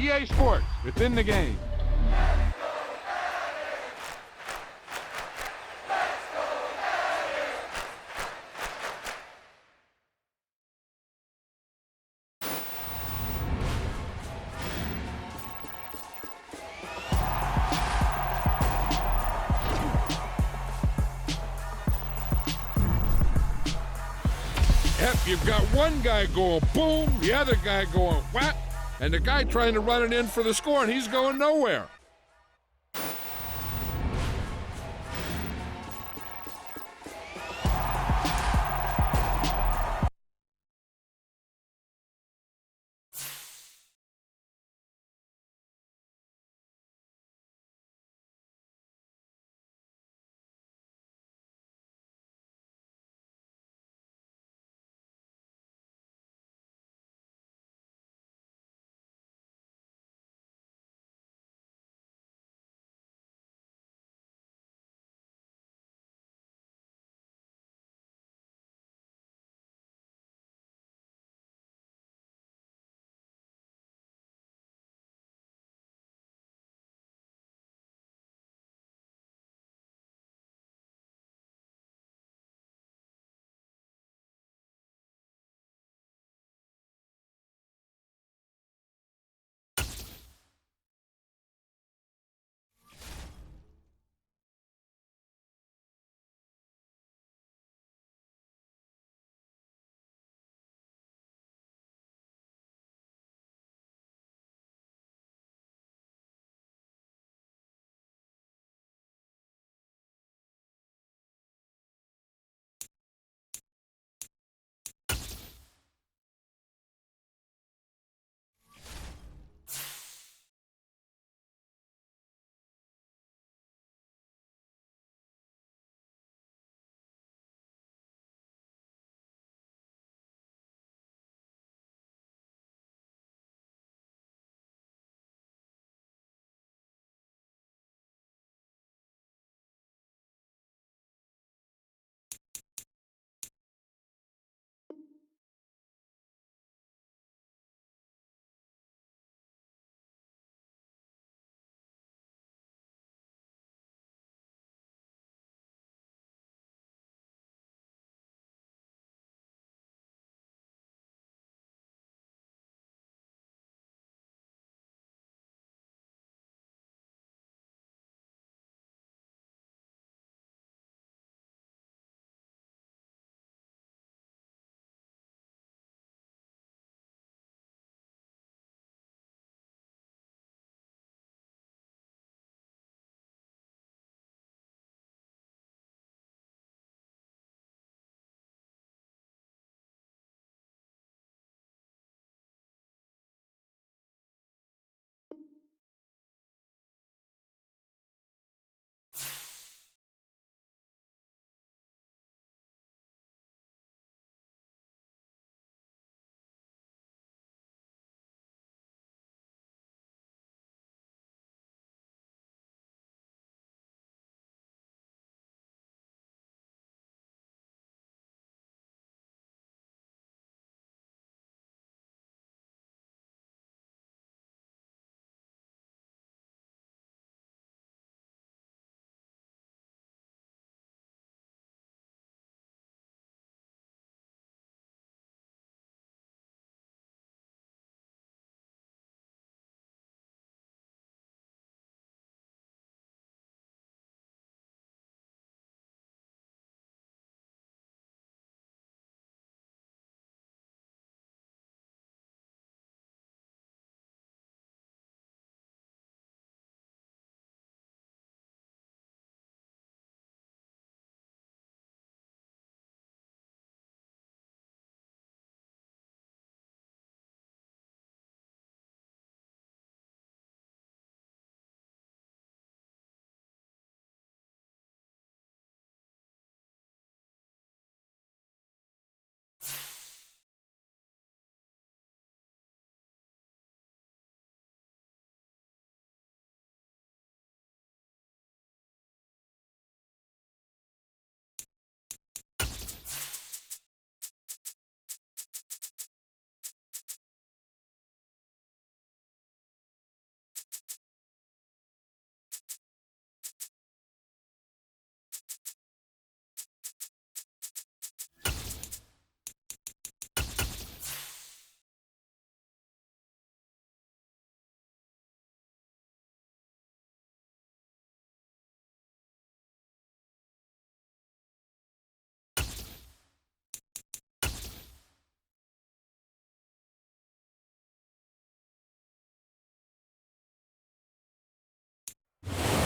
EA Sports, it's in the game. Yep, you've got one guy going boom, the other guy going whap, and the guy trying to run it in for the score, and he's going nowhere.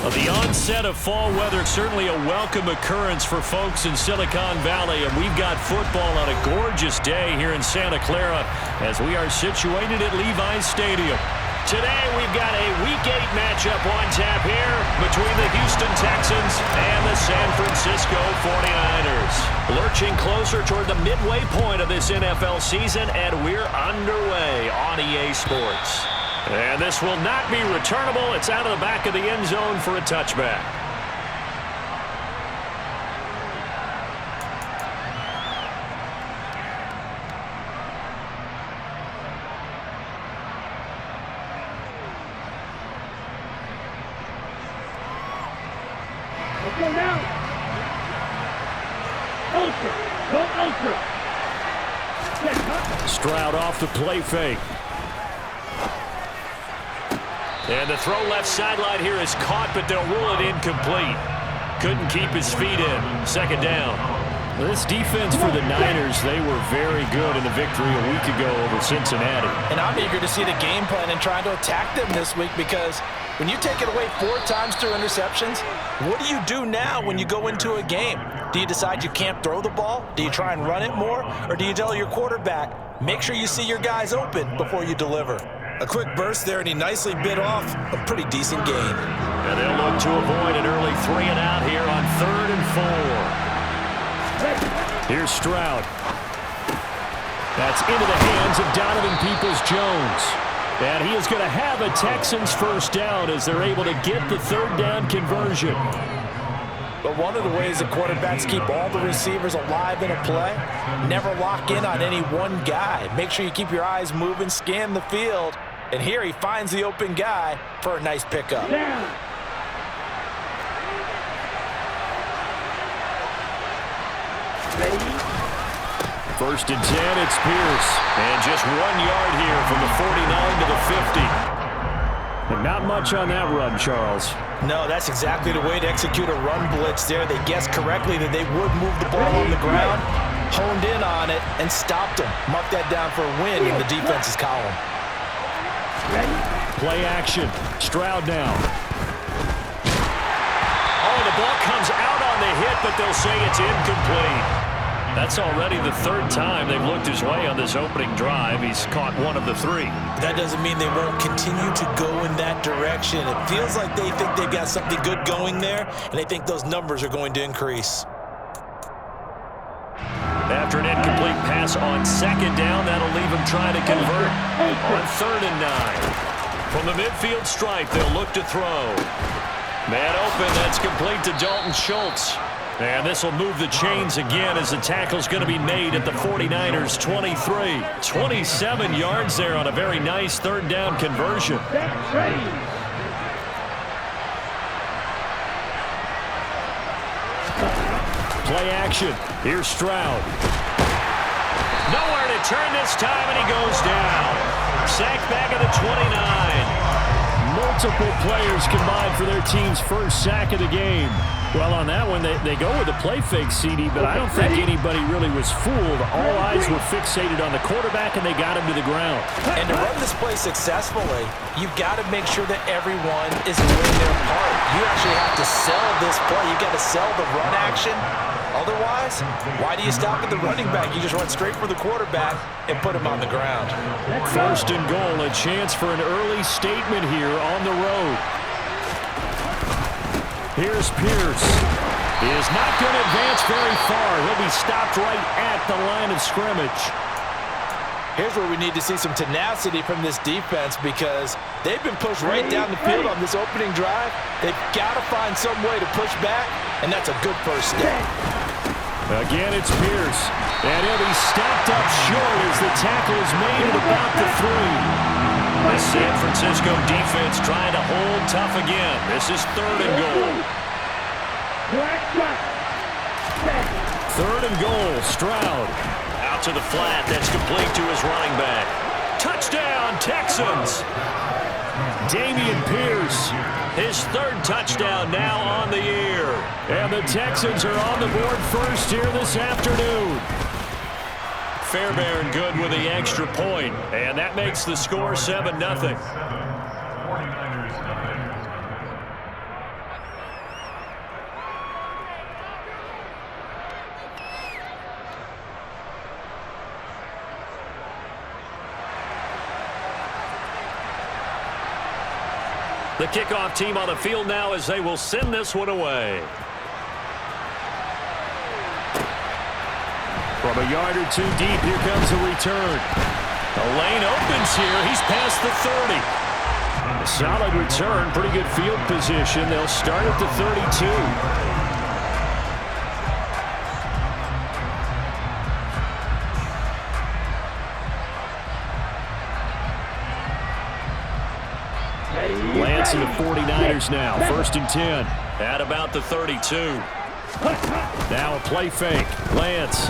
Well, the onset of fall weather, certainly a welcome occurrence for folks in Silicon Valley, and we've got football on a gorgeous day here in Santa Clara as we are situated at Levi's Stadium. Today we've got a Week 8 matchup on tap here between the Houston Texans and the San Francisco 49ers. Lurching closer toward the midway point of this NFL season, and we're underway on EA Sports. And this will not be returnable. It's out of the back of the end zone for a touchback. Go down. Ultra. Go ultra. Stroud off the play fake. And the throw left sideline here is caught, but they'll rule it incomplete. Couldn't keep his feet in. Second down. This defense for the Niners, they were very good in the victory a week ago over Cincinnati. And I'm eager to see the game plan and trying to attack them this week, because when you take it away 4 times through interceptions, what do you do now when you go into a game? Do you decide you can't throw the ball? Do you try and run it more? Or do you tell your quarterback, make sure you see your guys open before you deliver? A quick burst there, and he nicely bit off a pretty decent gain. And they'll look to avoid an early 3 and out here on 3rd and 4. Here's Stroud. That's into the hands of Donovan Peoples-Jones. And he is going to have a Texans first down as they're able to get the 3rd down conversion. But one of the ways that quarterbacks keep all the receivers alive in a play, never lock in on any one guy. Make sure you keep your eyes moving, scan the field. And here he finds the open guy for a nice pickup. Down. First and 10, it's Pierce. And just 1 yard here from the 49 to the 50. And not much on that run, Charles. No, that's exactly the way to execute a run blitz there. They guessed correctly that they would move the ball on the ground, honed in on it, and stopped him. Mark that down for a win in the defense's column. Play action. Stroud now. Oh, the ball comes out on the hit, but they'll say it's incomplete. That's already the 3rd time they've looked his way on this opening drive. He's caught 1 of the 3. That doesn't mean they won't continue to go in that direction. It feels like they think they've got something good going there, and they think those numbers are going to increase. After an incomplete pass on 2nd down, that'll leave him trying to convert on 3rd and 9. From the midfield stripe, they'll look to throw. Man open, that's complete to Dalton Schultz. And this will move the chains again as the tackle's going to be made at the 49ers 23. 27 yards there on a very nice 3rd down conversion. Play action. Here's Stroud. Nowhere to turn this time, and he goes down. Sacked back at the 29. Multiple players combined for their team's first sack of the game. Well, on that one, they go with a play fake, CD, but I don't think anybody really was fooled. All eyes were fixated on the quarterback, and they got him to the ground. And to run this play successfully, you've got to make sure that everyone is doing their part. You actually have to sell this play. You've got to sell the run action. Otherwise, why do you stop at the running back? You just run straight for the quarterback and put him on the ground. 1st and goal, a chance for an early statement here on the road. Here's Pierce. He is not going to advance very far. He'll be stopped right at the line of scrimmage. Here's where we need to see some tenacity from this defense, because they've been pushed right down the field on this opening drive. They've got to find some way to push back, and that's a good first step. Again, it's Pierce. And he'll be stopped up short as the tackle is made at about the 3. The San Francisco defense trying to hold tough again. This is 3rd and goal. 3rd and goal, Stroud. Out to the flat, that's complete to his running back. Touchdown, Texans! Dameon Pierce, his 3rd touchdown now on the year. And the Texans are on the board first here this afternoon. Fairbairn good with the extra point, and that makes the score 7-0. The kickoff team on the field now as they will send this one away. From a yard or two deep, here comes the return. The lane opens here. He's past the 30. A solid return, pretty good field position. They'll start at the 32. Lance and the 49ers now, 1st and 10. At about the 32. Now a play fake. Lance.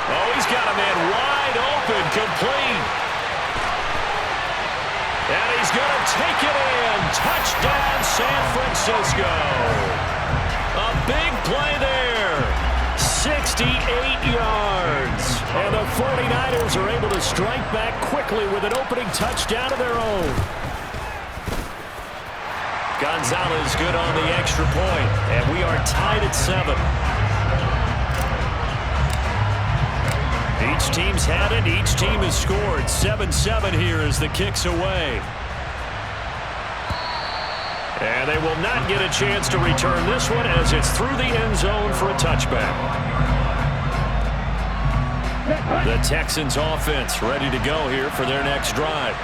Oh, he's got a man wide open, complete. And he's going to take it in. Touchdown, San Francisco. A big play there. 68 yards. And the 49ers are able to strike back quickly with an opening touchdown of their own. Gonzalez good on the extra point, and we are tied at 7. Each team's had it. Each team has scored. 7-7 here as the kick's away. And they will not get a chance to return this one as it's through the end zone for a touchback. The Texans offense ready to go here for their next drive.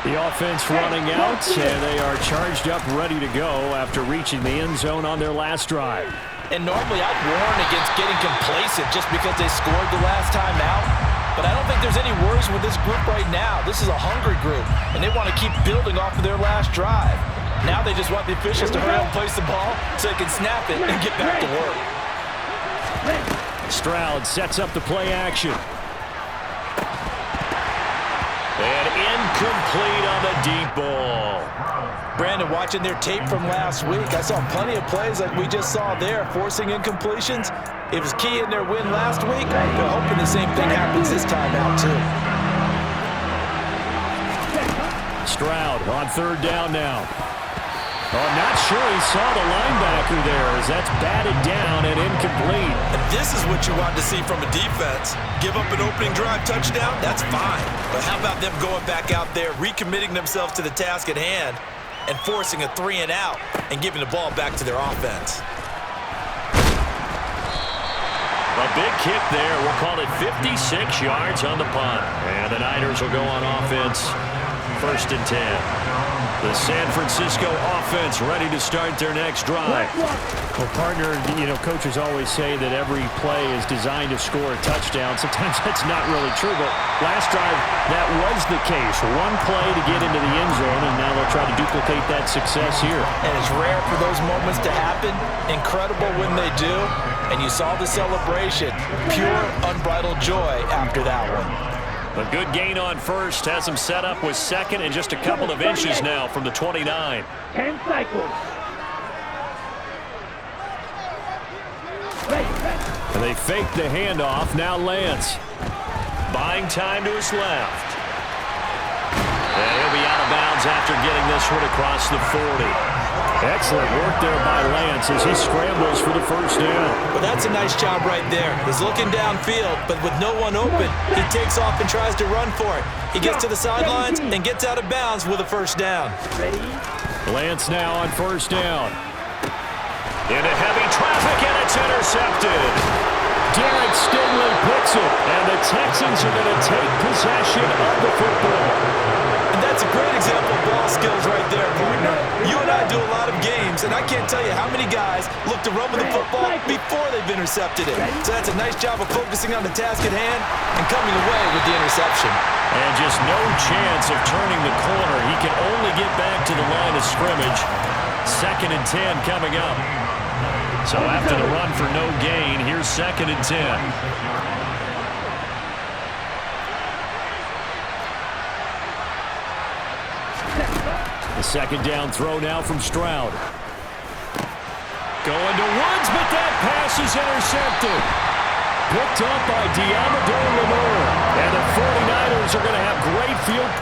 The offense running out, and they are charged up, ready to go after reaching the end zone on their last drive. And normally I'd warn against getting complacent just because they scored the last time out. But I don't think there's any worries with this group right now. This is a hungry group, and they want to keep building off of their last drive. Now they just want the officials to hurry up and place the ball so they can snap it and get back to work. Stroud sets up the play action. And incomplete on the deep ball. Brandon, watching their tape from last week, I saw plenty of plays like we just saw there, forcing incompletions. It was key in their win last week. They're hoping the same thing happens this time out, too. Stroud on 3rd down now. Oh, I'm not sure he saw the linebacker there as that's batted down and incomplete. And this is what you want to see from a defense. Give up an opening drive touchdown, that's fine. But how about them going back out there, recommitting themselves to the task at hand, and forcing a 3-and-out and giving the ball back to their offense. A big kick there. We'll call it 56 yards on the punt. And the Niners will go on offense. 1st and 10. The San Francisco offense ready to start their next drive. Well, partner, coaches always say that every play is designed to score a touchdown. Sometimes that's not really true, but last drive, that was the case. One play to get into the end zone, and now they'll try to duplicate that success here. And it's rare for those moments to happen. Incredible when they do. And you saw the celebration. Pure, unbridled joy after that one. A good gain on 1st has them set up with 2nd and just a couple of inches now from the 29. 10 cycles. And they fake the handoff. Now Lance. Buying time to his left. And he'll be out of bounds after getting this one across the 40. Excellent work there by Lance as he scrambles for the 1st down. Well, that's a nice job right there. He's looking downfield, but with no one open, he takes off and tries to run for it. He gets to the sidelines and gets out of bounds with a 1st down. Lance now on 1st down. Into heavy traffic, and it's intercepted. Derek Stingley picks it, and the Texans are going to take possession of the football. And that's a great example of ball skills right there, partner. You and I do a lot of games, and I can't tell you how many guys look to run with the football before they've intercepted it. So that's a nice job of focusing on the task at hand and coming away with the interception. And just no chance of turning the corner. He can only get back to the line of scrimmage. 2nd and 10 coming up. So after the run for no gain, here's 2nd and 10. The 2nd down throw now from Stroud. Going to Woods, but that pass is intercepted. Picked up by Diamador Lenore. And the 49ers are going to have great field.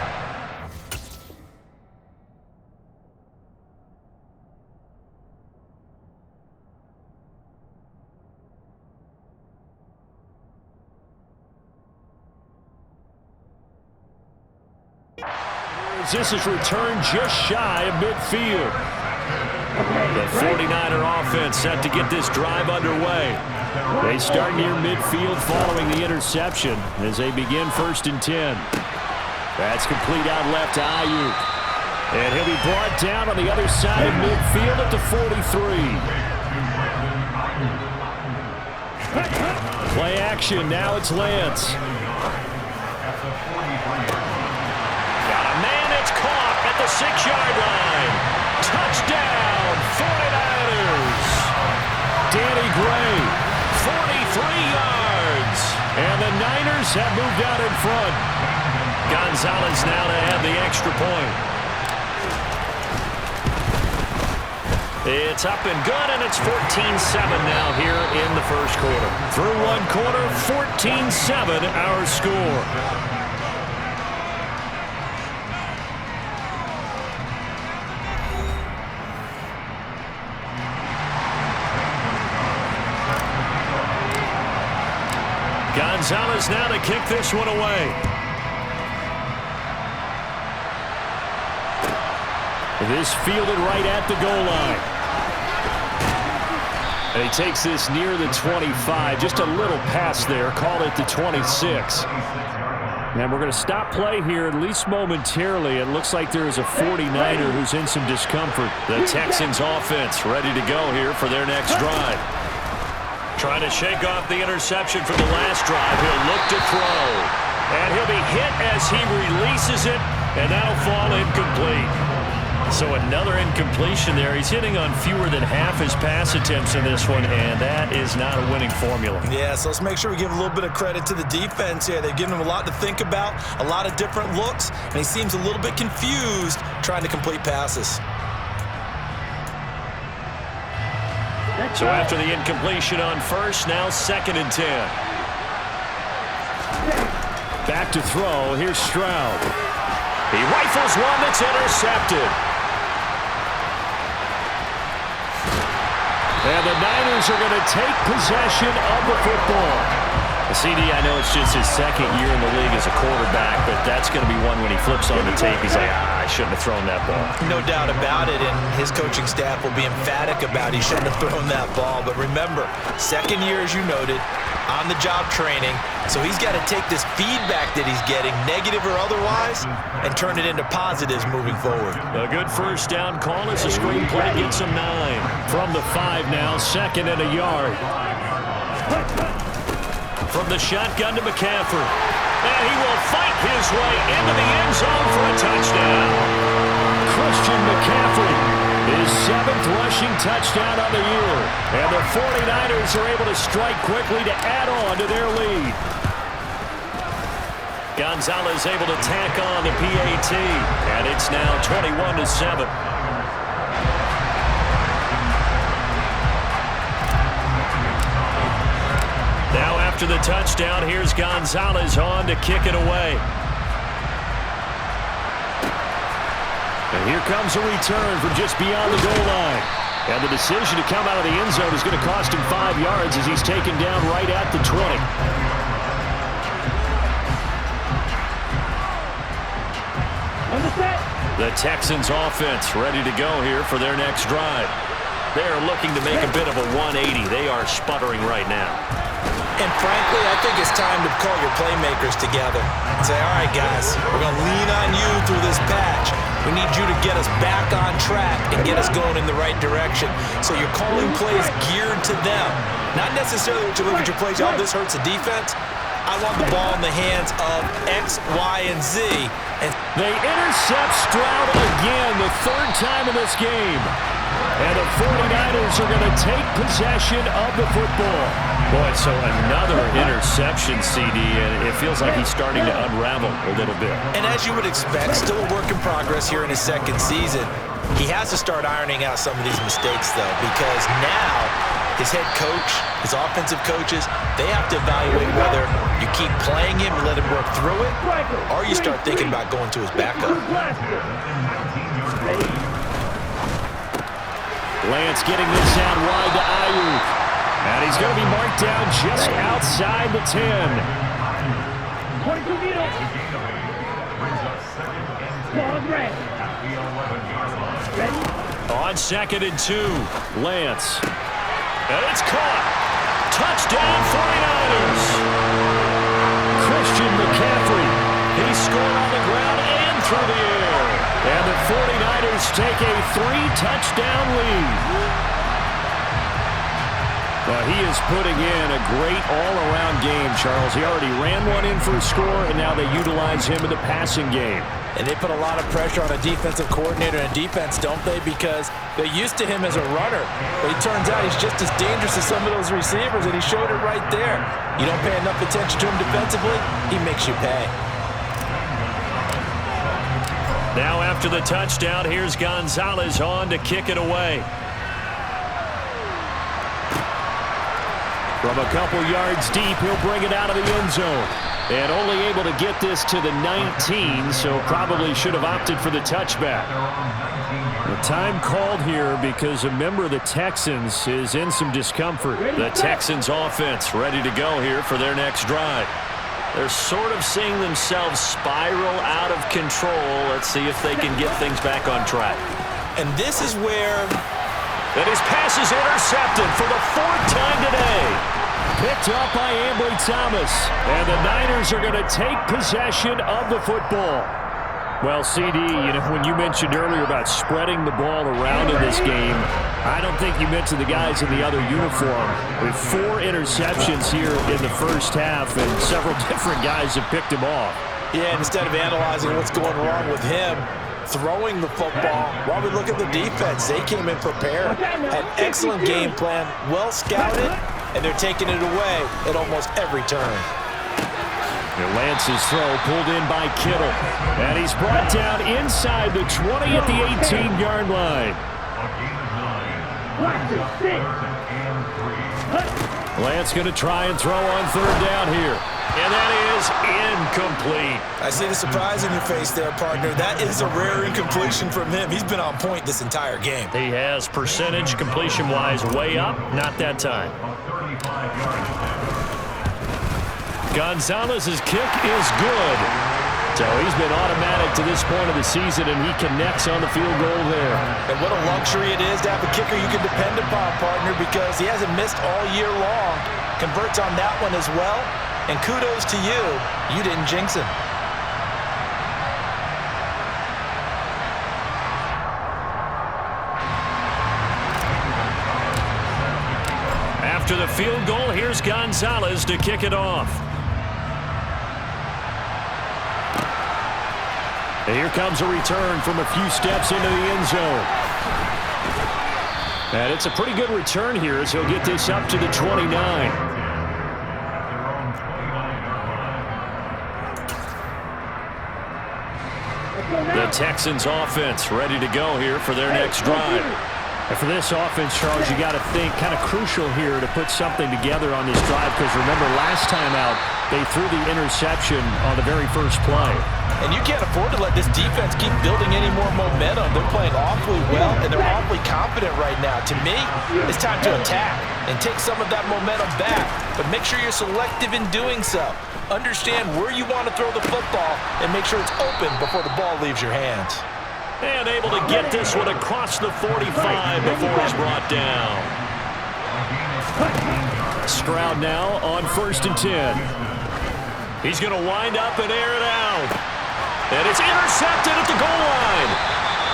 as this is returned just shy of midfield. The 49er offense set to get this drive underway. They start near midfield following the interception as they begin 1st and 10. That's complete out left to Ayuk. And he'll be brought down on the other side of midfield at the 43. Play action. Now it's Lance. Got a man that's caught at the 6-yard line. Touchdown, 49ers. Danny Gray, 43 yards. And the Niners have moved out in front. Gonzalez now to add the extra point. It's up and good, and it's 14-7 now here in the first quarter. Through one quarter, 14-7 our score. Gonzalez now to kick this one away. This fielded right at the goal line. And he takes this near the 25. Just a little pass there. Call it the 26. And we're going to stop play here, at least momentarily. It looks like there is a 49er who's in some discomfort. The Texans offense ready to go here for their next drive. Trying to shake off the interception from the last drive. He'll look to throw. And he'll be hit as he releases it. And that'll fall incomplete. So another incompletion there. He's hitting on fewer than half his pass attempts in this one, and that is not a winning formula. Yeah, so let's make sure we give a little bit of credit to the defense here. They've given him a lot to think about, a lot of different looks, and he seems a little bit confused trying to complete passes. So after the incompletion on first, now 2nd and 10. Back to throw. Here's Stroud. He rifles one that's intercepted. And the Niners are going to take possession of the football. CD, I know it's just his 2nd year in the league as a quarterback, but that's going to be one when he flips on the tape. He's like, I shouldn't have thrown that ball. No doubt about it, and his coaching staff will be emphatic about he shouldn't have thrown that ball. But remember, 2nd year, as you noted, on-the-job training, so he's got to take this feedback that he's getting, negative or otherwise, and turn it into positives moving forward. A good first down call as the screenplay gets him 9. From the 5 now, 2nd and a yard. From the shotgun to McCaffrey. And he will fight his way into the end zone for a touchdown. Christian McCaffrey, his 7th rushing touchdown on the year. And the 49ers are able to strike quickly to add on to their lead. Gonzalez able to tack on the PAT. And it's now 21-7. Now after the touchdown, here's Gonzalez on to kick it away. And here comes a return from just beyond the goal line. And the decision to come out of the end zone is going to cost him 5 yards as he's taken down right at the 20. The Texans offense ready to go here for their next drive. They're looking to make a bit of a 180. They are sputtering right now. And frankly, I think it's time to call your playmakers together and say, all right, guys, we're going to lean on you through this patch. We need you to get us back on track and get us going in the right direction. So you're calling plays geared to them. Not necessarily what you look at your plays, oh, this hurts the defense. I want the ball in the hands of X, Y, and Z. And they intercept Stroud again, the 3rd time in this game. And the 49ers are going to take possession of the football. Boy, so another interception, CD, and it feels like he's starting to unravel a little bit. And as you would expect, still a work in progress here in his 2nd season. He has to start ironing out some of these mistakes, though, because now his head coach, his offensive coaches, they have to evaluate whether you keep playing him and let him work through it, or you start thinking about going to his backup. Lance getting this out wide to Ayuk. And he's going to be marked down just outside the 10. On 2nd and 2, Lance. And it's caught. Touchdown, 49ers. Christian McCaffrey. He scored on the ground and through the air. And the 49ers take a 3-touchdown lead. Well, he is putting in a great all-around game, Charles. He already ran one in for a score, and now they utilize him in the passing game. And they put a lot of pressure on a defensive coordinator and defense, don't they? Because they're used to him as a runner. But it turns out he's just as dangerous as some of those receivers, and he showed it right there. You don't pay enough attention to him defensively, he makes you pay. Now after the touchdown, here's Gonzalez on to kick it away. From a couple yards deep, he'll bring it out of the end zone. And only able to get this to the 19, so probably should have opted for the touchback. The time called here because a member of the Texans is in some discomfort. The Texans offense ready to go here for their next drive. They're sort of seeing themselves spiral out of control. Let's see if they can get things back on track. And this is where... And his pass is intercepted for the 4th time today. Picked up by Ambry Thomas. And the Niners are going to take possession of the football. Well, CD, when you mentioned earlier about spreading the ball around in this game, I don't think you mentioned the guys in the other uniform. With 4 interceptions here in the first half, and several different guys have picked him off. Yeah, and instead of analyzing what's going wrong with him, throwing the football, while we look at the defense, they came in prepared, had excellent game plan, well scouted, and they're taking it away at almost every turn. Lance's throw pulled in by Kittle, and he's brought down inside the 20 at the 18-yard line. Lance going to try and throw on 3rd down here. And that is incomplete. I see the surprise in your face there, partner. That is a rare incompletion from him. He's been on point this entire game. He has percentage completion-wise way up. Not that time. Gonzalez's kick is good. So he's been automatic to this point of the season, and he connects on the field goal there. And what a luxury it is to have a kicker you can depend upon, partner, because he hasn't missed all year long. Converts on that one as well. And kudos to you. You didn't jinx him. After the field goal, here's Gonzalez to kick it off. And here comes a return from a few steps into the end zone. And it's a pretty good return here as he'll get this up to the 29. The Texans offense ready to go here for their next drive. And for this offense, Charles, you got to think kind of crucial here to put something together on this drive, because remember last time out they threw the interception on the very first play. And you can't afford to let this defense keep building any more momentum. They're playing awfully well, and they're awfully confident right now. To me, it's time to attack and take some of that momentum back, but make sure you're selective in doing so. Understand where you want to throw the football and make sure it's open before the ball leaves your hands. And able to get this one across the 45 before he's brought down. Stroud now on 1st and 10. He's going to wind up and air it out. And it's intercepted at the goal line.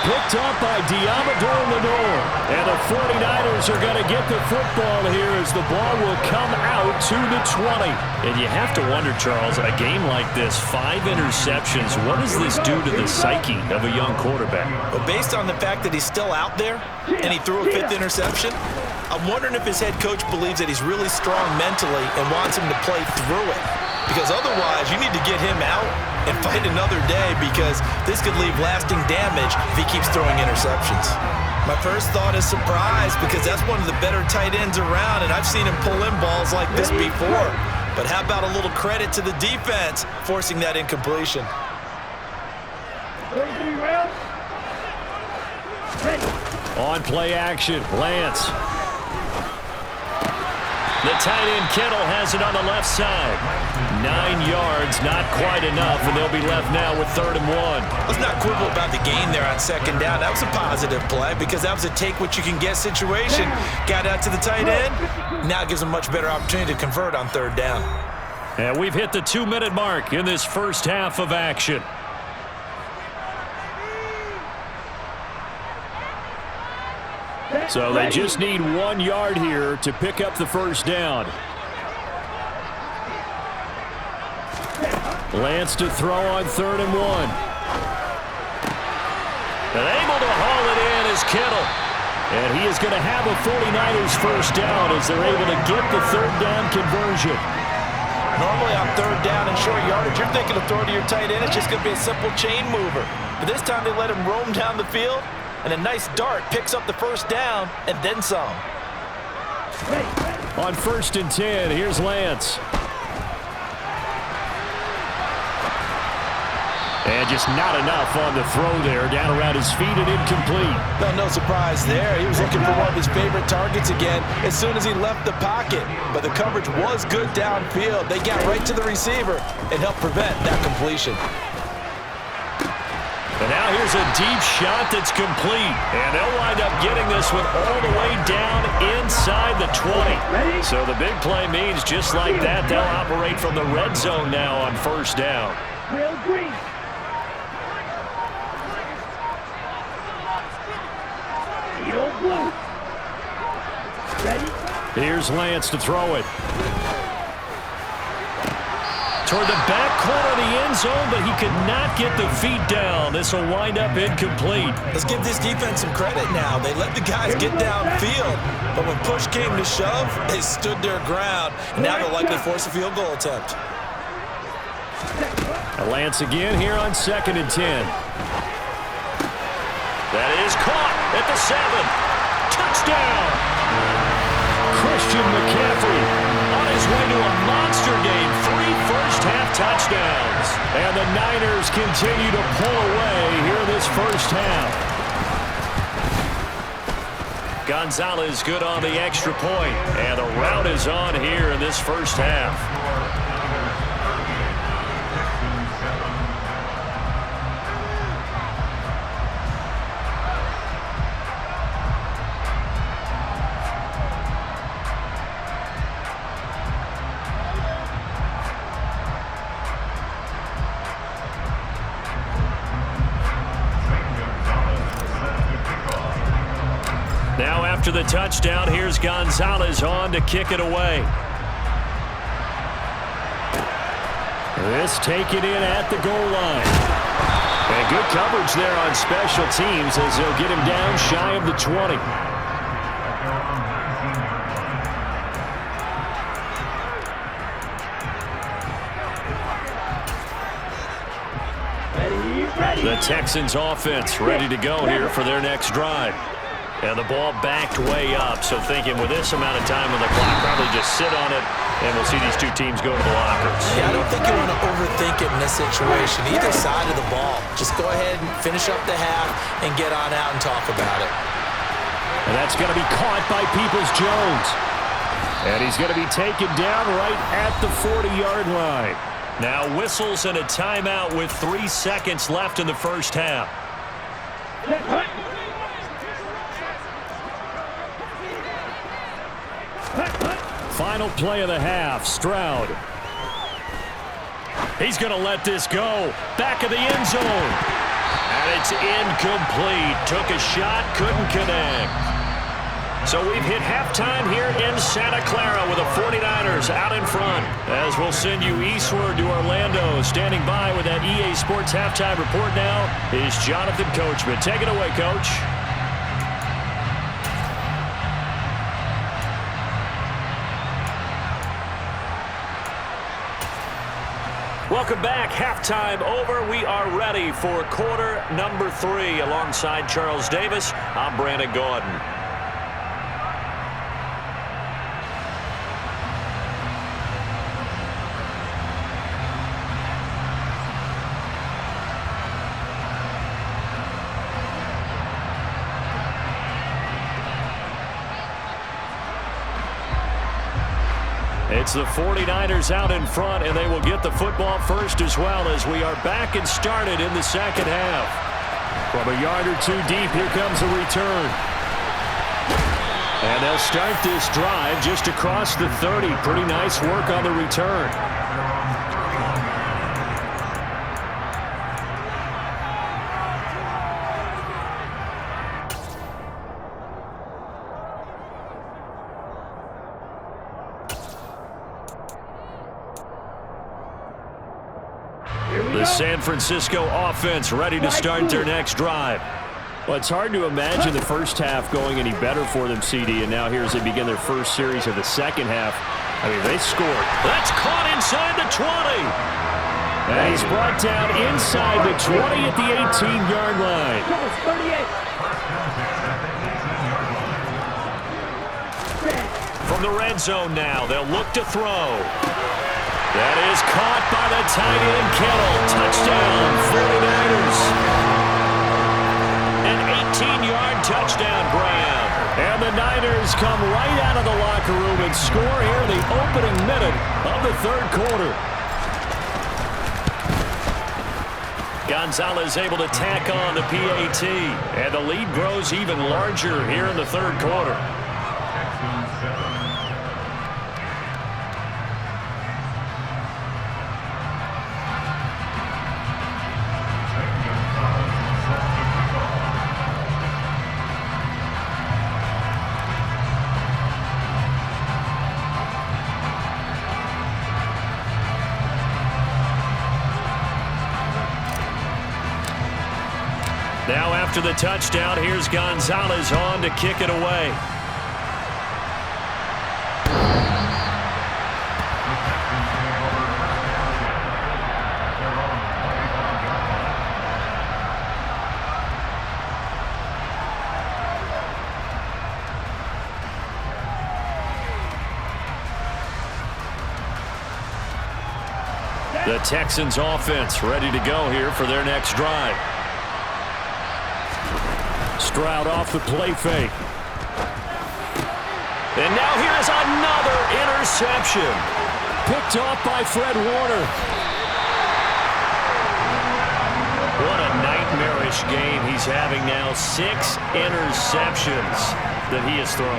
Picked up by Diamador Lenore. And the 49ers are going to get the football here as the ball will come out to the 20. And you have to wonder, Charles, a game like this, 5 interceptions, what does this do to the psyche of a young quarterback? Well, based on the fact that he's still out there and he threw a 5th interception, I'm wondering if his head coach believes that he's really strong mentally and wants him to play through it. Because otherwise, you need to get him out and fight another day, because this could leave lasting damage if he keeps throwing interceptions. My first thought is surprise, because that's one of the better tight ends around, and I've seen him pull in balls like this before. But how about a little credit to the defense forcing that incompletion? On play action, Lance. The tight end Kittle has it on the left side. 9 yards, not quite enough, and they'll be left now with 3rd and 1. Let's not quibble about the gain there on 2nd down. That was a positive play because that was a take-what-you-can-get situation. Got out to the tight end. Now it gives them a much better opportunity to convert on 3rd down. And we've hit the 2-minute mark in this first half of action. So they just need 1 yard here to pick up the first down. Lance to throw on 3rd and 1. And able to haul it in is Kittle. And he is going to have a 49ers first down as they're able to get the 3rd down conversion. Normally on 3rd down and short yardage, you're thinking of throwing to your tight end. It's just going to be a simple chain mover. But this time they let him roam down the field. And a nice dart picks up the first down and then some. On 1st and 10, here's Lance. And just not enough on the throw there. Down around his feet and incomplete. No surprise there. He was looking for one of his favorite targets again as soon as he left the pocket. But the coverage was good downfield. They got right to the receiver and helped prevent that completion. And now here's a deep shot that's complete. And they'll wind up getting this one all the way down inside the 20. So the big play means just like that, they'll operate from the red zone now on 1st down. Here's Lance to throw it. Toward the back corner of the end zone, but he could not get the feet down. This will wind up incomplete. Let's give this defense some credit now. They let the guys get downfield, but when push came to shove, they stood their ground, and now they'll likely force a field goal attempt. Lance again here on 2nd and 10. That is caught at the 7. Touchdown! Christian McCaffrey on his way to a monster game. 3 first-half touchdowns. And the Niners continue to pull away here in this first half. Gonzalez good on the extra point. And the rout is on here in this first half. Now after the touchdown, here's Gonzalez on to kick it away. This taken in at the goal line. And good coverage there on special teams as they'll get him down shy of the 20. The Texans offense ready to go here for their next drive. And the ball backed way up, so thinking with this amount of time on the clock, probably just sit on it, and we'll see these two teams go to the lockers. Yeah, I don't think you want to overthink it in this situation. Either side of the ball. Just go ahead and finish up the half and get on out and talk about it. And that's going to be caught by Peoples-Jones. And he's going to be taken down right at the 40-yard line. Now whistles and a timeout with 3 seconds left in the first half. Final play of the half, Stroud. He's going to let this go. Back of the end zone. And it's incomplete. Took a shot, couldn't connect. So we've hit halftime here in Santa Clara with the 49ers out in front. As we'll send you eastward to Orlando. Standing by with that EA Sports halftime report now is Jonathan Coachman. Take it away, Coach. Welcome back. Halftime over. We are ready for quarter number 3. Alongside Charles Davis, I'm Brandon Gordon. It's the 49ers out in front, and they will get the football first as well as we are back and started in the second half. From a yard or two deep, here comes a return. And they'll start this drive just across the 30. Pretty nice work on the return. The San Francisco offense ready to start their next drive. Well, it's hard to imagine the first half going any better for them, CD, and now here as they begin their first series of the second half. I mean, they scored. That's caught inside the 20. And he's brought down inside the 20 at the 18-yard line. From the red zone now, they'll look to throw. That is caught by the tight end, Kittle. Touchdown, 49ers. An 18-yard touchdown grab. And the Niners come right out of the locker room and score here in the opening minute of the third quarter. Gonzalez able to tack on the PAT. And the lead grows even larger here in the third quarter. Now after the touchdown, here's Gonzalez on to kick it away. The Texans offense ready to go here for their next drive. Stroud off the play fake. And now here's another interception. Picked off by Fred Warner. What a nightmarish game he's having now. 6 interceptions that he has thrown.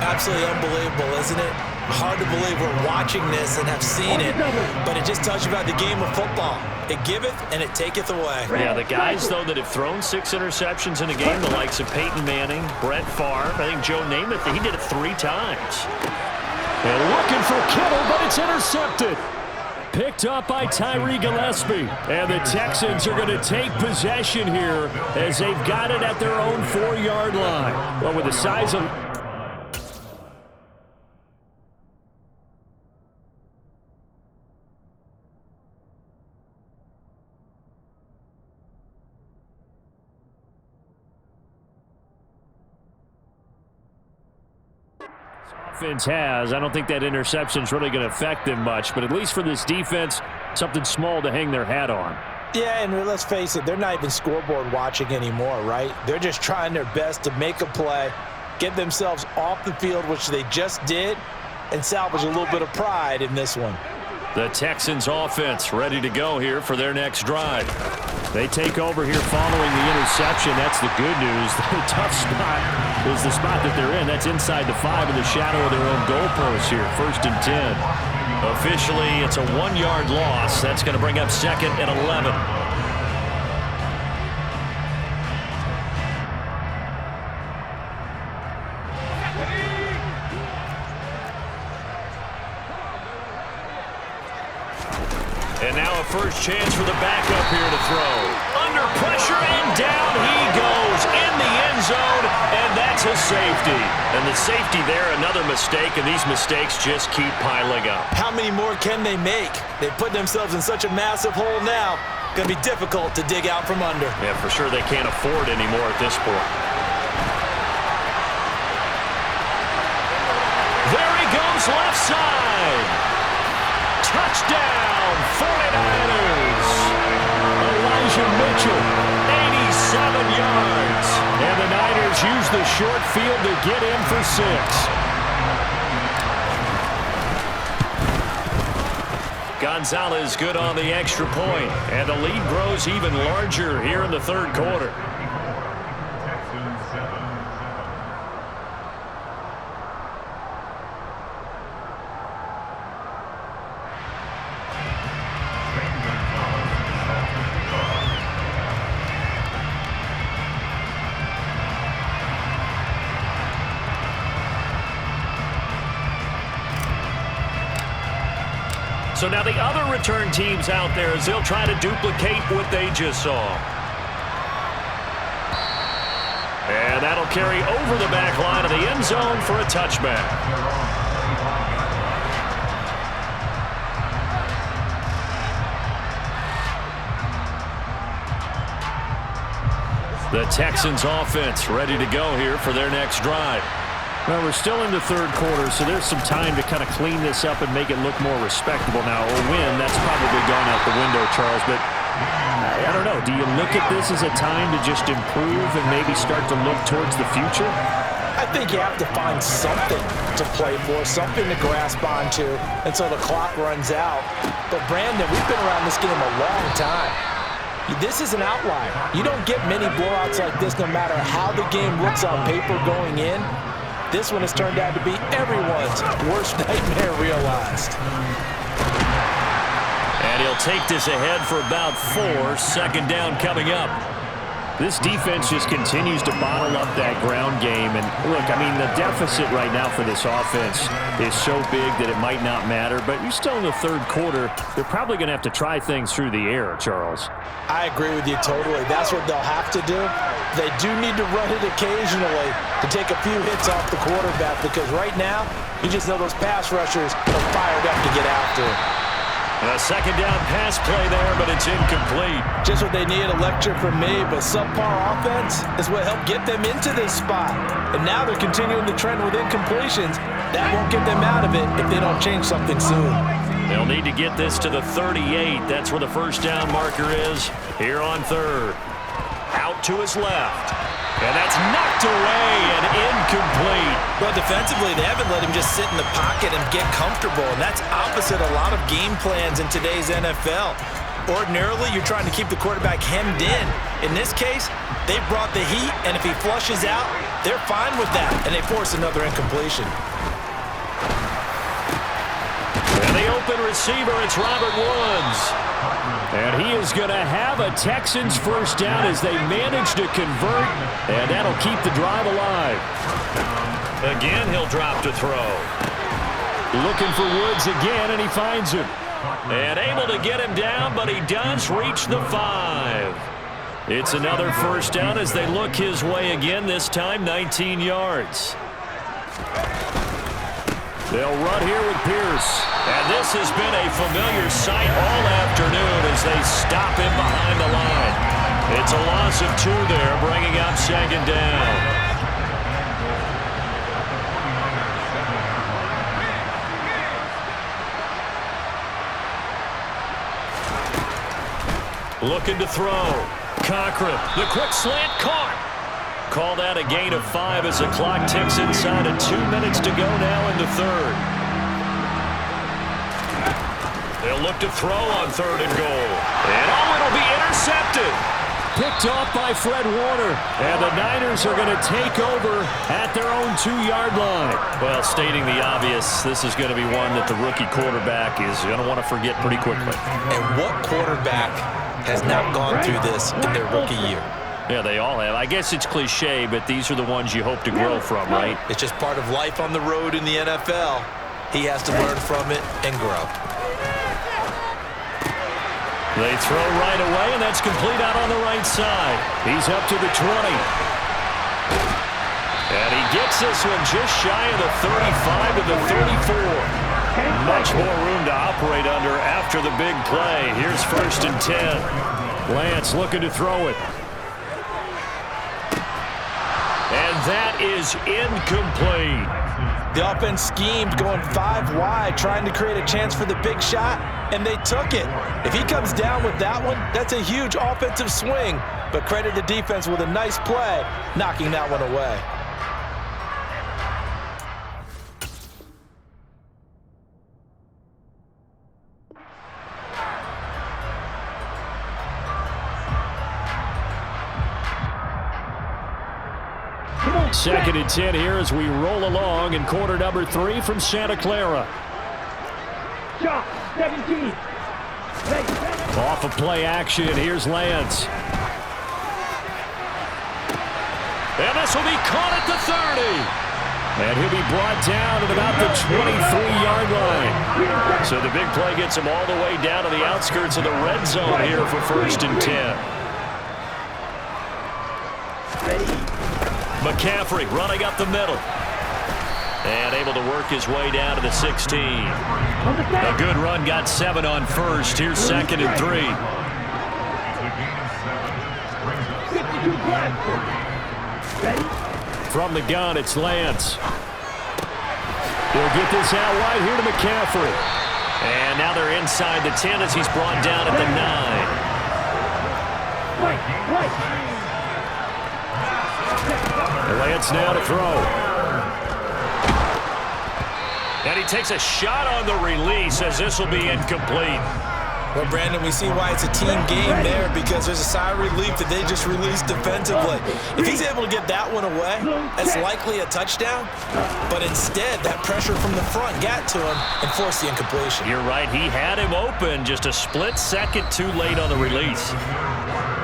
Absolutely unbelievable, isn't it? Hard to believe we're watching this and have seen it, but it just tells you about the game of football. It giveth and it taketh away. Yeah, the guys, though, that have thrown 6 interceptions in a game, the likes of Peyton Manning, Brett Favre, I think Joe Namath, he did it 3 times. And looking for Kittle, but it's intercepted. Picked up by Tyree Gillespie. And the Texans are going to take possession here as they've got it at their own 4-yard line. Well, with the size of... offense has. I don't think that interception is really going to affect them much, but at least for this defense, something small to hang their hat on. Yeah, and let's face it, they're not even scoreboard watching anymore, right? They're just trying their best to make a play, get themselves off the field, which they just did, and salvage a little bit of pride in this one. The Texans offense ready to go here for their next drive. They take over here following the interception. That's the good news. The tough spot is the spot that they're in. That's inside the 5 in the shadow of their own goalpost here. 1st and 10. Officially, it's a 1-yard loss. That's going to bring up 2nd and 11. And now a first chance for the backup here to throw. Under pressure, and down he goes in the end zone, and that's a safety. And the safety there, another mistake, and these mistakes just keep piling up. How many more can they make? They put themselves in such a massive hole now. Going to be difficult to dig out from under. Yeah, for sure they can't afford anymore at this point. There he goes, left side. Touchdown, 49ers. Elijah Mitchell. 87 yards. And the Niners use the short field to get in for 6. Gonzalez good on the extra point, and the lead grows even larger here in the third quarter. So now the other return teams out there as they'll try to duplicate what they just saw. And that'll carry over the back line of the end zone for a touchback. The Texans offense ready to go here for their next drive. Well, we're still in the third quarter, so there's some time to kind of clean this up and make it look more respectable now. A win, that's probably gone out the window, Charles, but I don't know. Do you look at this as a time to just improve and maybe start to look towards the future? I think you have to find something to play for, something to grasp onto until the clock runs out. But, Brandon, we've been around this game a long time. This is an outlier. You don't get many blowouts like this no matter how the game looks on paper going in. This one has turned out to be everyone's worst nightmare realized. And he'll take this ahead for about 4. Second down coming up. This defense just continues to bottle up that ground game. And, look, I mean, the deficit right now for this offense is so big that it might not matter. But you're still in the third quarter. They're probably going to have to try things through the air, Charles. I agree with you totally. That's what they'll have to do. They do need to run it occasionally to take a few hits off the quarterback because right now, you just know those pass rushers are fired up to get after him. A second down pass play there, but it's incomplete. Just what they need, a lecture from me, but subpar offense is what helped get them into this spot. And now they're continuing the trend with incompletions. That won't get them out of it if they don't change something soon. They'll need to get this to the 38. That's where the first down marker is here on third. Out to his left. And that's knocked away and incomplete. Well, defensively, they haven't let him just sit in the pocket and get comfortable, and that's opposite a lot of game plans in today's NFL. Ordinarily, you're trying to keep the quarterback hemmed in. In this case, they brought the heat, and if he flushes out, they're fine with that, and they force another incompletion. And the open receiver, it's Robert Woods. And he is going to have a Texans first down as they manage to convert, and that'll keep the drive alive. Again, he'll drop to throw. Looking for Woods again, and he finds him. And able to get him down, but he does reach the 5. It's another first down as they look his way again, this time 19 yards. They'll run here with Pierce. And this has been a familiar sight all afternoon as they stop him behind the line. It's a loss of 2 there, bringing up second down. Looking to throw. Cochran, the quick slant caught. Call that a gain of 5 as the clock ticks inside of 2 minutes to go now in the third. They'll look to throw on third and goal. And it'll be intercepted. Picked off by Fred Warner. And the Niners are going to take over at their own 2-yard line. Well, stating the obvious, this is going to be one that the rookie quarterback is going to want to forget pretty quickly. And what quarterback has not gone through this in their rookie year? Yeah, they all have. I guess it's cliche, but these are the ones you hope to grow from, right? It's just part of life on the road in the NFL. He has to learn from it and grow. They throw right away, and that's complete out on the right side. He's up to the 20. And he gets this one just shy of the 35 to the 34. Much more room to operate under after the big play. Here's first and 10. Lance looking to throw it. And that is incomplete. The offense schemed, going 5 wide, trying to create a chance for the big shot, and they took it. If he comes down with that one, that's a huge offensive swing. But credit the defense with a nice play, knocking that one away. Second and 10 here as we roll along in quarter number 3 from Santa Clara. 17. Off of play action, here's Lance. And this will be caught at the 30. And he'll be brought down at about the 23-yard line. So the big play gets him all the way down to the outskirts of the red zone here for 1st and 10. McCaffrey running up the middle. And able to work his way down to the 16. A good run, got 7 on first. Here's 2nd and 3. From the gun, it's Lance. He'll get this out wide here to McCaffrey. And now they're inside the 10 as he's brought down at the 9. Lance now to throw. And he takes a shot on the release as this will be incomplete. Well, Brandon, we see why it's a team game there because there's a sigh of relief that they just released defensively. If he's able to get that one away, that's likely a touchdown. But instead, that pressure from the front got to him and forced the incompletion. You're right. He had him open, just a split second too late on the release.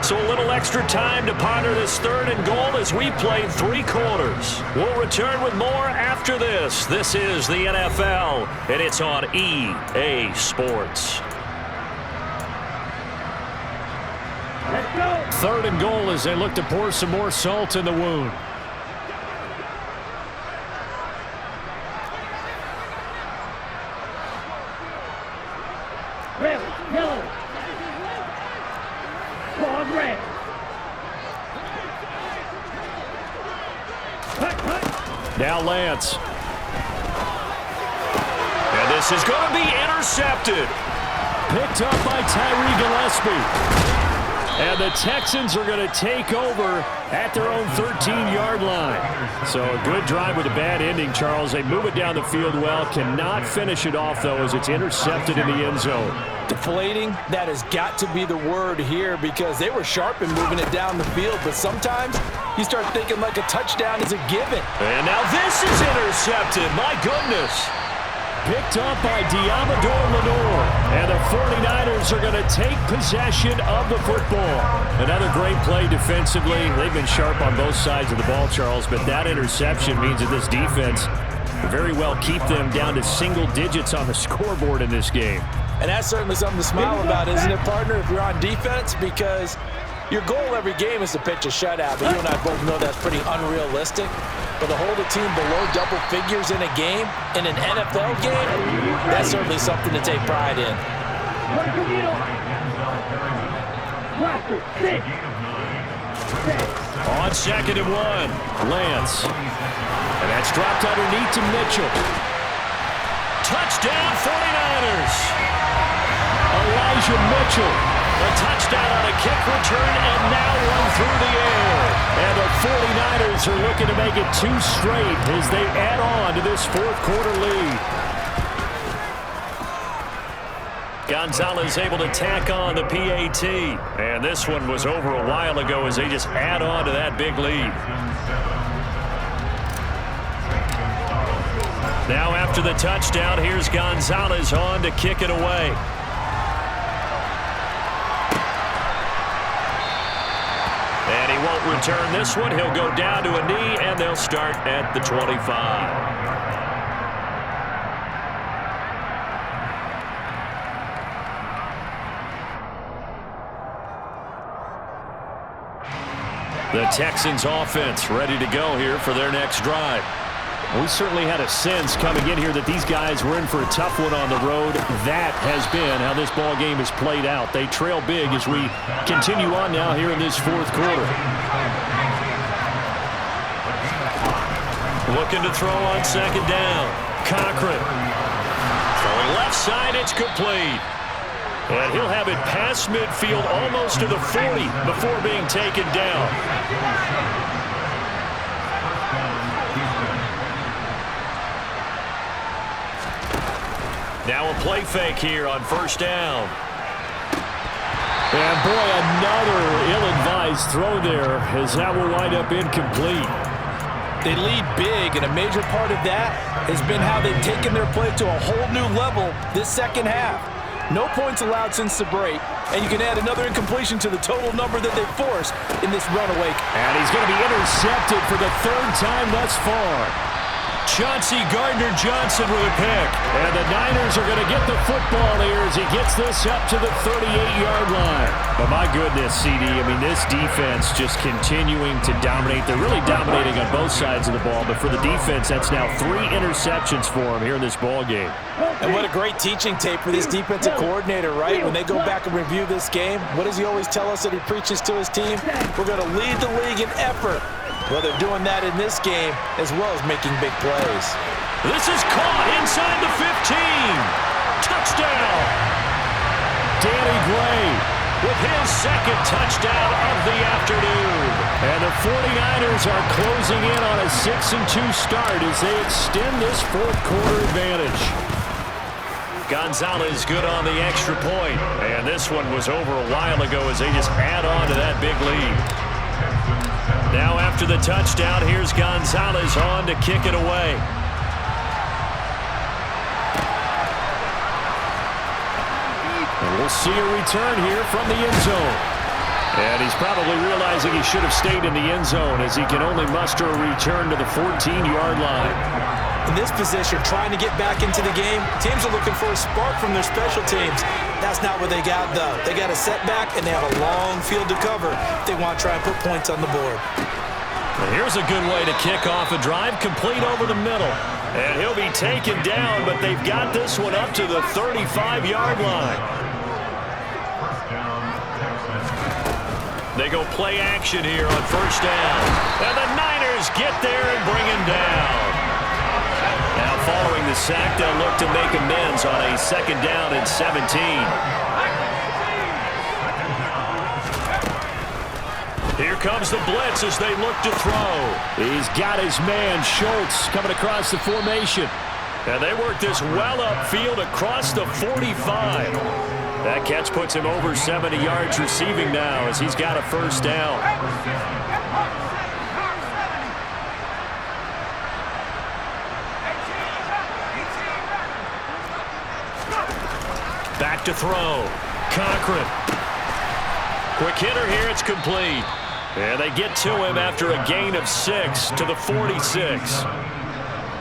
So a little extra time to ponder this 3rd and goal as we played 3 quarters. We'll return with more after this. This is the NFL, and it's on EA Sports. 3rd and goal as they look to pour some more salt in the wound. Red, yellow. Pause red. Now Lance. And this is going to be intercepted. Picked up by Tyree Gillespie. And the Texans are going to take over at their own 13-yard line. So a good drive with a bad ending, Charles. They move it down the field well. Cannot finish it off, though, as it's intercepted in the end zone. Deflating, that has got to be the word here because they were sharp in moving it down the field. But sometimes you start thinking like a touchdown is a given. And now this is intercepted. My goodness. Picked up by Diamador Lenore. And the 49ers are going to take possession of the football. Another great play defensively. They've been sharp on both sides of the ball, Charles, but that interception means that this defense very well keep them down to single digits on the scoreboard in this game. And that's certainly something to smile about, isn't it, partner, if you're on defense? Because your goal every game is to pitch a shutout, but you and I both know that's pretty unrealistic. But to hold a team below double figures in a game, in an NFL game, that's certainly something to take pride in. On 2nd and 1, Lance. And that's dropped underneath to Mitchell. Touchdown 49ers. Elijah Mitchell. A touchdown on a kick return and now one through the air. And the 49ers are looking to make it 2 straight as they add on to this 4th quarter lead. Gonzalez able to tack on the PAT. And this one was over a while ago as they just add on to that big lead. Now after the touchdown, here's Gonzalez on to kick it away. And he won't return this one. He'll go down to a knee, and they'll start at the 25. The Texans offense ready to go here for their next drive. We certainly had a sense coming in here that these guys were in for a tough one on the road. That has been how this ball game is played out. They trail big as we continue on now here in this 4th quarter. Looking to throw on 2nd down. Cochran. Throwing left side, it's complete. And he'll have it past midfield almost to the 40 before being taken down. Now a play fake here on 1st down. And boy, another ill-advised throw there as that will wind up incomplete. They lead big, and a major part of that has been how they've taken their play to a whole new level this second half. No points allowed since the break, and you can add another incompletion to the total number that they forced in this runaway. And he's going to be intercepted for the third time thus far. Chauncey Gardner-Johnson with a pick. And the Niners are going to get the football here as he gets this up to the 38-yard line. But my goodness, CD, I mean, this defense just continuing to dominate. They're really dominating on both sides of the ball. But for the defense, that's now 3 interceptions for them here in this ball game. And what a great teaching tape for this defensive coordinator, right? When they go back and review this game, what does he always tell us that he preaches to his team? We're going to lead the league in effort. Well, they're doing that in this game as well as making big plays. This is caught inside the 15. Touchdown. Danny Gray with his second touchdown of the afternoon. And the 49ers are closing in on a 6-2 start as they extend this fourth quarter advantage. Gonzalez good on the extra point. And this one was over a while ago as they just add on to that big lead. Now after the touchdown, here's Gonzalez on to kick it away. And we'll see a return here from the end zone. And he's probably realizing he should have stayed in the end zone as he can only muster a return to the 14-yard line. In this position, trying to get back into the game, teams are looking for a spark from their special teams. That's not what they got, though. They got a setback, and they have a long field to cover if they want to try and put points on the board. Well, here's a good way to kick off a drive, complete over the middle. And he'll be taken down, but they've got this one up to the 35-yard line. They go play action here on first down. And the Niners get there and bring him down. Now following the sack, they'll look to make amends on a second down and 17. Here comes the blitz as they look to throw. He's got his man, Schultz, coming across the formation. And they work this well upfield across the 45. That catch puts him over 70 yards receiving now as he's got a first down. Back to throw. Cochran. Quick hitter here. It's complete. And they get to him after a gain of 6 to the 46.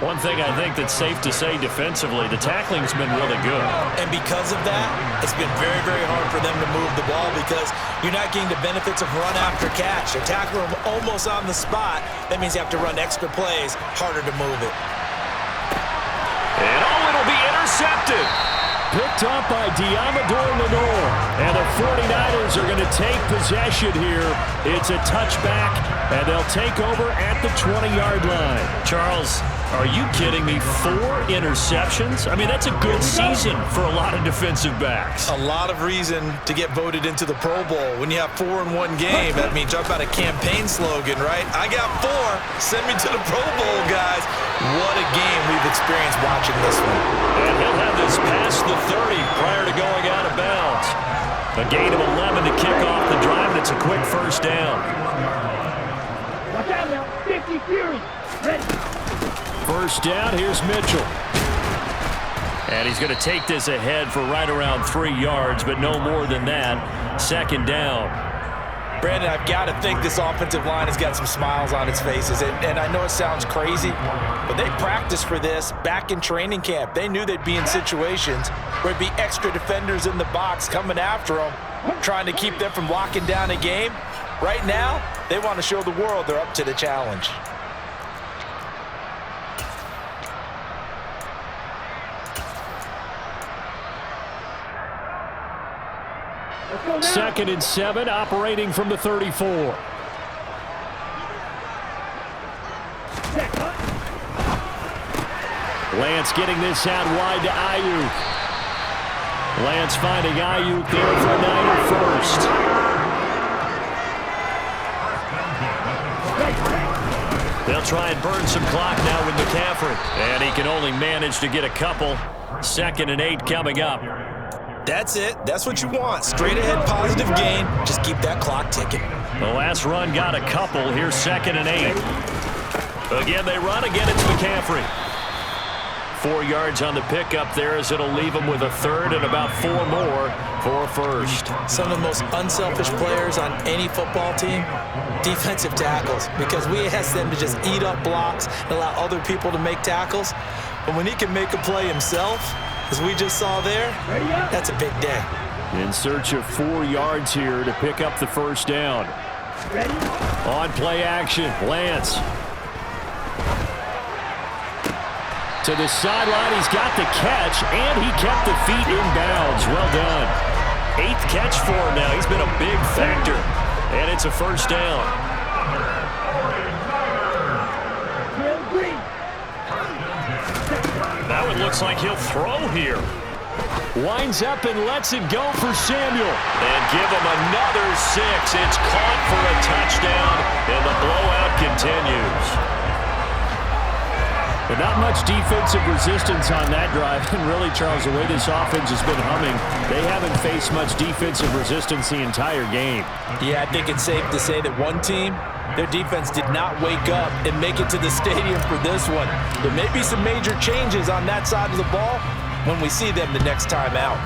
One thing I think that's safe to say defensively, the tackling's been really good. And because of that, it's been very, very hard for them to move the ball because you're not getting the benefits of run after catch. They're tackling them almost on the spot. That means you have to run extra plays, harder to move it. And it'll be intercepted. Picked up by Diamador Lenore. And the 49ers are going to take possession here. It's a touchback, and they'll take over at the 20-yard line. Charles, are you kidding me? 4 interceptions? I mean, that's a good season for a lot of defensive backs. A lot of reason to get voted into the Pro Bowl. When you have 4 in one game, that means talk about a campaign slogan, right? I got 4. Send me to the Pro Bowl, guys. What a game we've experienced watching this one. And he'll have this past the 30 prior to going out of bounds. A gain of 11 to kick off the drive, and it's a quick first down. Watch out now. 50 Fury. Ready. First down, here's Mitchell. And he's going to take this ahead for right around 3 yards, but no more than that. Second down. Brandon, I've got to think this offensive line has got some smiles on its faces. And I know it sounds crazy, but they practiced for this back in training camp. They knew they'd be in situations where there'd be extra defenders in the box coming after them, trying to keep them from locking down a game. Right now, they want to show the world they're up to the challenge. Second and 7, operating from the 34. Lance getting this out wide to Ayuk. Lance finding Ayuk there for a Niner first. They'll try and burn some clock now with McCaffrey. And he can only manage to get a couple. 2nd and 8 coming up. That's it. That's what you want. Straight ahead positive gain. Just keep that clock ticking. The last run got a couple. Here's 2nd and 8. Again, they run. Again, it's McCaffrey. 4 yards on the pickup there as it'll leave him with a third and about 4 more for a first. Some of the most unselfish players on any football team, defensive tackles, because we ask them to just eat up blocks and allow other people to make tackles. But when he can make a play himself, as we just saw there, that's a big day. In search of 4 yards here to pick up the first down. On play action, Lance. To the sideline, he's got the catch, and he kept the feet in bounds. Well done. 8th catch for him now. He's been a big factor, and it's a first down. Now it looks like he'll throw here. Winds up and lets it go for Samuel. And give him another 6. It's caught for a touchdown, and the blowout continues. But not much defensive resistance on that drive. And really, Charles, the way this offense has been humming, they haven't faced much defensive resistance the entire game. Yeah, I think it's safe to say that one team, their defense did not wake up and make it to the stadium for this one. There may be some major changes on that side of the ball when we see them the next time out.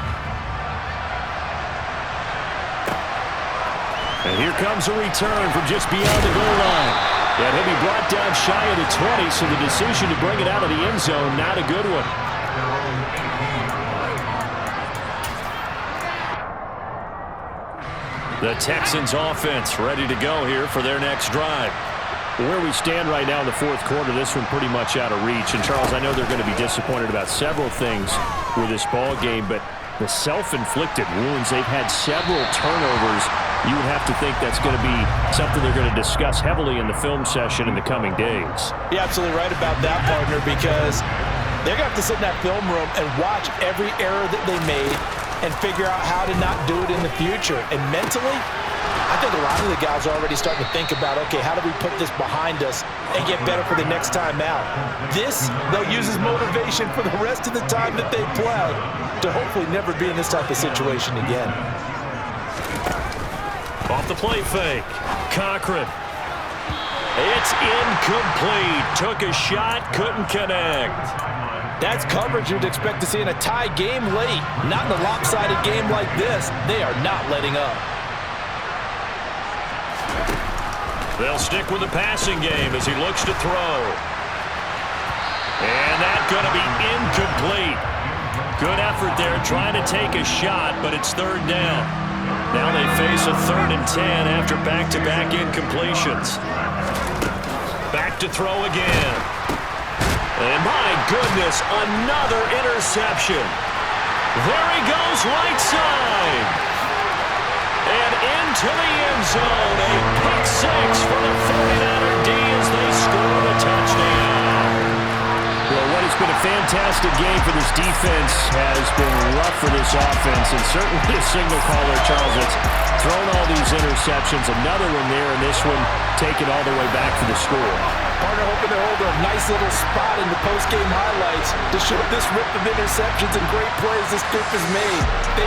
And here comes a return from just beyond the goal line. And he'll be brought down shy of the 20, so the decision to bring it out of the end zone, not a good one. The Texans offense ready to go here for their next drive. Where we stand right now in the fourth quarter, this one pretty much out of reach. And, Charles, I know they're going to be disappointed about several things with this ball game, but the self-inflicted wounds, they've had several turnovers. You would have to think that's going to be something they're going to discuss heavily in the film session in the coming days. You're absolutely right about that, partner, because they're going to have to sit in that film room and watch every error that they made and figure out how to not do it in the future. And mentally, I think a lot of the guys are already starting to think about, okay, how do we put this behind us and get better for the next time out? This, they'll use as motivation for the rest of the time that they play to hopefully never be in this type of situation again. Off the play fake. Cochran. It's incomplete. Took a shot, couldn't connect. That's coverage you'd expect to see in a tie game late. Not in a lopsided game like this. They are not letting up. They'll stick with the passing game as he looks to throw. And that's going to be incomplete. Good effort there trying to take a shot, but it's third down. Now they face a 3rd and 10 after back-to-back incompletions. Back to throw again. And my goodness, another interception. There he goes, right side. And into the end zone. A pick 6 for the 49er D as they score the touchdown. Well, what has been a fantastic game for this defense has been rough for this offense, and certainly a signal caller, Charles, that's thrown all these interceptions. Another one there, and this one taken all the way back for the score. Partner hoping to hold a nice little spot in the post-game highlights to show this rip of interceptions and great plays this group has made. They've